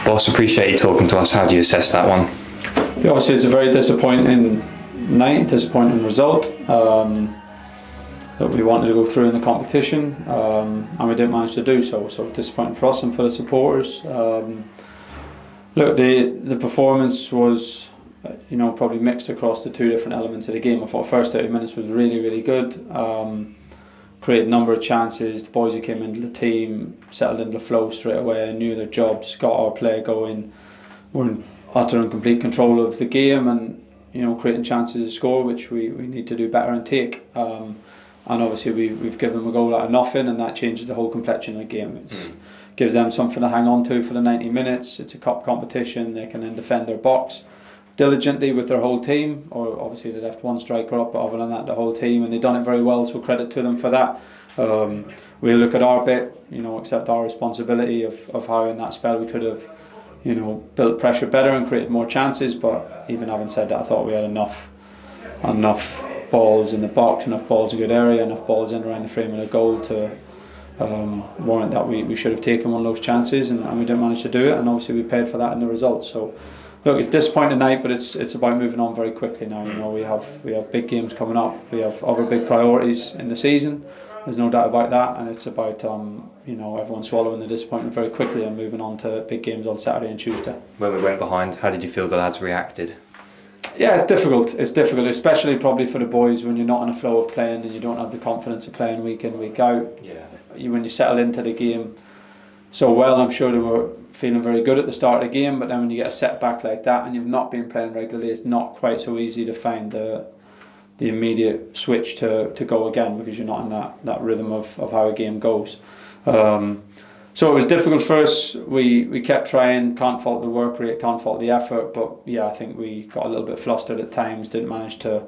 Boss, appreciate you talking to us. How do you assess that one? Yeah, obviously it's a very disappointing night, disappointing result. That we wanted to go through in the competition, and we didn't manage to do so. So disappointing for us and for the supporters. Look, the performance was, probably mixed across the two different elements of the game. I thought the first 30 minutes was really, really good. Created a number of chances. The boys who came into the team settled into the flow straight away, knew their jobs, got our play going, were in utter and complete control of the game, and creating chances to score, which we need to do better and take. And obviously we've given them a goal out of nothing, and that changes the whole complexion of the game. It gives them something to hang on to for the 90 minutes. It's a cup competition. They can then defend their box diligently with their whole team, or obviously they left one striker up, but other than that the whole team, and they've done it very well, so credit to them for that. We look at our bit, accept our responsibility of how in that spell we could have built pressure better and created more chances, but even having said that, I thought we had enough balls in the box, enough balls in good area, enough balls in around the frame of the goal to warrant that we should have taken one of those chances, and we didn't manage to do it, and obviously we paid for that in the results. So look, it's a disappointing night, but it's about moving on very quickly now. We have big games coming up, we have other big priorities in the season, there's no doubt about that, and it's about everyone swallowing the disappointment very quickly and moving on to big games on Saturday and Tuesday. When we went behind, how did you feel the lads reacted? Yeah, it's difficult, especially probably for the boys when you're not in a flow of playing and you don't have the confidence of playing week in, week out. Yeah. When you settle into the game so well, I'm sure they were feeling very good at the start of the game, but then when you get a setback like that and you've not been playing regularly, it's not quite so easy to find the immediate switch to go again, because you're not in that rhythm of how a game goes. So it was difficult for us. We kept trying, can't fault the work rate, can't fault the effort, but yeah, I think we got a little bit flustered at times, didn't manage to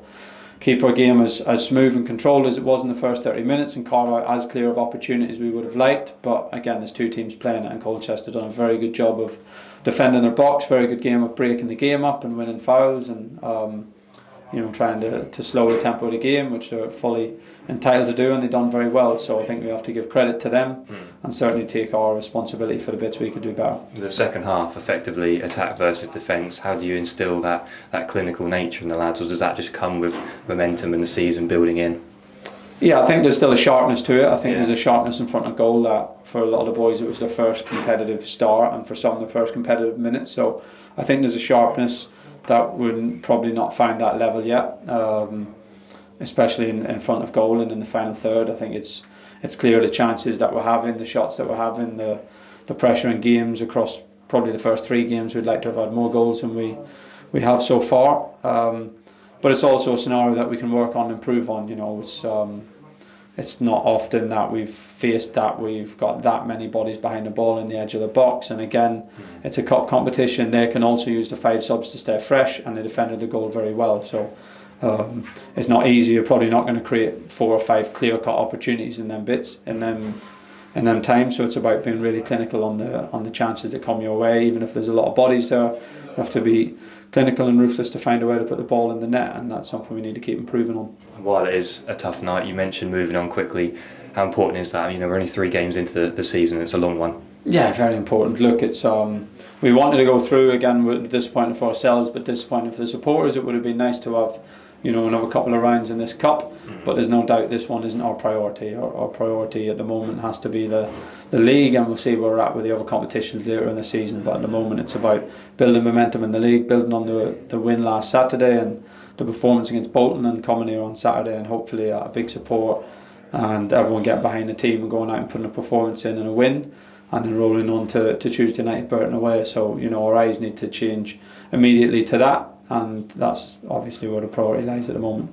keep our game as smooth and controlled as it was in the first 30 minutes and carve out as clear of opportunities we would have liked. But again, there's two teams playing it, and Colchester done a very good job of defending their box, very good game of breaking the game up and winning fouls, and trying to slow the tempo of the game, which they're fully entitled to do, and they've done very well. So I think we have to give credit to them and certainly take our responsibility for the bits we could do better. The second half, effectively attack versus defence, how do you instill that clinical nature in the lads, or does that just come with momentum and the season building in? Yeah, I think there's still a sharpness to it. I think there's a sharpness in front of goal that for a lot of the boys it was their first competitive start, and for some their first competitive minutes. So I think there's a sharpness that would probably not find that level yet, especially in front of goal and in the final third. I think it's clear the chances that we're having, the shots that we're having, the pressure in games across probably the first 3 games. We'd like to have had more goals than we have so far, but it's also a scenario that we can work on and improve on. It's not often that we've faced that we've got that many bodies behind the ball in the edge of the box, and again it's a cup competition. They can also use the 5 subs to stay fresh, and they defended the goal very well. So it's not easy. You're probably not going to create 4 or 5 clear-cut opportunities in them bits in them times. So it's about being really clinical on the chances that come your way. Even if there's a lot of bodies there, you have to be clinical and ruthless to find a way to put the ball in the net, and that's something we need to keep improving on. While it is a tough night, you mentioned moving on quickly. How important is that? We're only 3 games into the season. It's a long one. Yeah, very important. Look, it's we wanted to go through again. We're disappointed for ourselves, but disappointed for the supporters. It would have been nice to have another couple of rounds in this cup, but there's no doubt this one isn't our priority. Our priority at the moment has to be the league, and we'll see where we're at with the other competitions later in the season. But at the moment it's about building momentum in the league, building on the win last Saturday and the performance against Bolton, and coming here on Saturday and hopefully a big support and everyone getting behind the team and going out and putting a performance in and a win, and then rolling on to Tuesday night at Burton away. So our eyes need to change immediately to that, and that's obviously where the priority lies at the moment.